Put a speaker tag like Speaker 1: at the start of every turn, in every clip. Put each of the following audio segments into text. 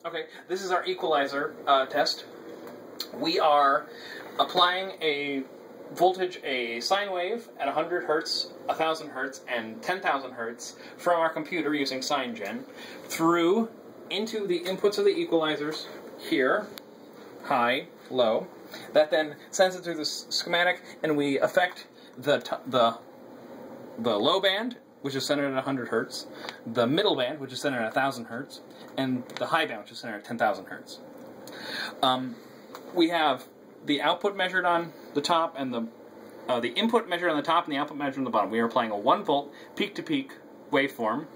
Speaker 1: Okay, this is our equalizer test. We are applying a voltage, a sine wave at 100 hertz, 1000 hertz, and 10,000 hertz from our computer using SineGen through into the inputs of the equalizers here, high, low. That then sends it through the schematic, and we affect the low band, which is centered at 100 hertz, the middle band, which is centered at 1000 hertz, and the high band, which is centered at 10,000 hertz. We have the output measured on the top, and the input measured on the top, and the output measured on the bottom. We are applying a 1 volt peak-to-peak waveform.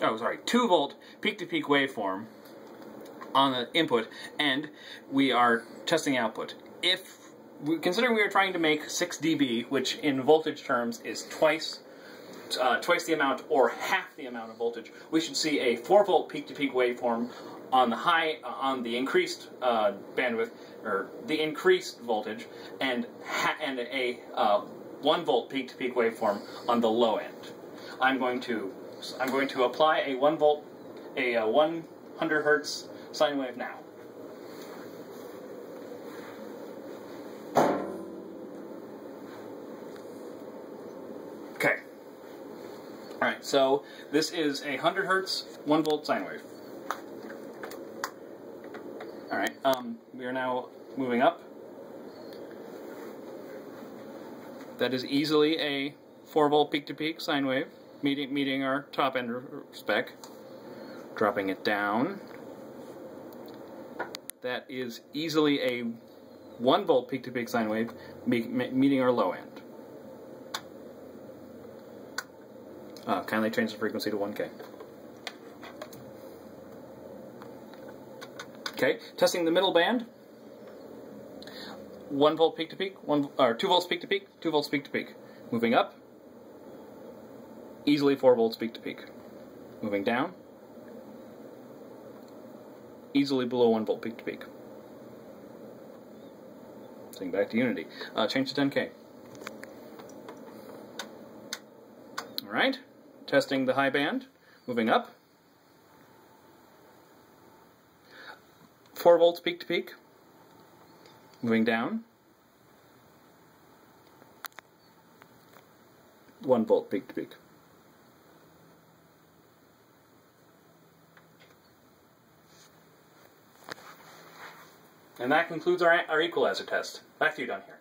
Speaker 1: Oh, sorry, 2 volt peak-to-peak waveform on the input, and we are testing output. Considering we are trying to make 6 dB, which in voltage terms is twice the amount or half the amount of voltage, we should see a 4 volt peak-to-peak waveform on the increased bandwidth, or the increased voltage, and a 1 volt peak-to-peak waveform on the low end. I'm going to apply a 100 hertz sine wave now. Okay. Alright, so this is a 100 hertz, 1 volt sine wave. Alright, we are now moving up. That is easily a 4 volt peak-to-peak sine wave, meeting our top end spec. Dropping it down. That is easily a 1 volt peak-to-peak sine wave, meeting our low end. Kindly change the frequency to 1K. Okay, testing the middle band. 1 volt peak-to-peak, 2 volts peak-to-peak, 2 volts peak-to-peak. Moving up, easily 4 volts peak-to-peak. Moving down, easily below 1 volt peak-to-peak. Swing back to unity. Change to 10K. Alright, testing the high band. Moving up. 4 volts peak-to-peak. Moving down. 1 volt peak-to-peak. And that concludes our equalizer test. Back to you down here.